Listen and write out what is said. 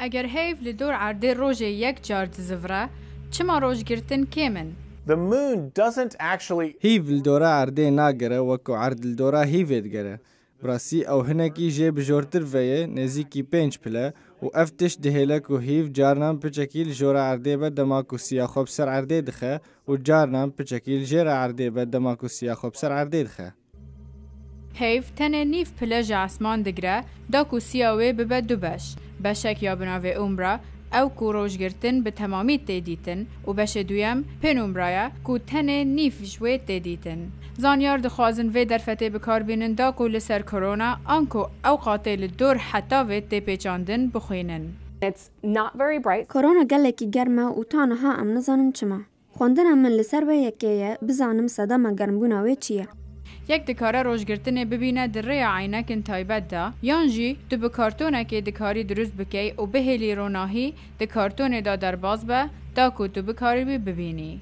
اگر هیف لدور عرده روژه یک جارد زفره چما روژ گرتن کمن؟ The moon doesn't actually... هیف لدورا عرده ناگره وکو عرد لدورا هیفید گره. براسی او هنکی جه بجورتر ویه نزیکی 5 پله و افتش دهیلک و هیف جارنام پچکیل جورا عرده با دماکو سیاخو بسر عرده دخه و جارنام پچکیل جیر عرده با دماکو سیاخو بسر عرده دخه. هیف تنه نیف پلج عسمان دگره داکو سیاوه ببه دو بشک یا بناوه عمره او کو روشگرتن به تمامی تیدیتن و بش دویم پن عمره کو تنه نیف جوه تیدیتن. زانیار دخوازن وی در فته بکار بینن داکو لسر کرونا آنکو او قاتل دور حتی وی تی پیچاندن بخوینن. It's not very bright. کرونا گلکی گرمه و تانها ام نزانم چما. خوندن من لسر و یکیه بزانم صدام گرم بوناوی چیه. یک دکاره روشگرتنه ببینه در ری عینکن تایبت دا یانجی تو بکارتونه که دکاری درست بکی و بهلی روناهی دکارتونه دا در باز به دا که تو بکاری ببینی.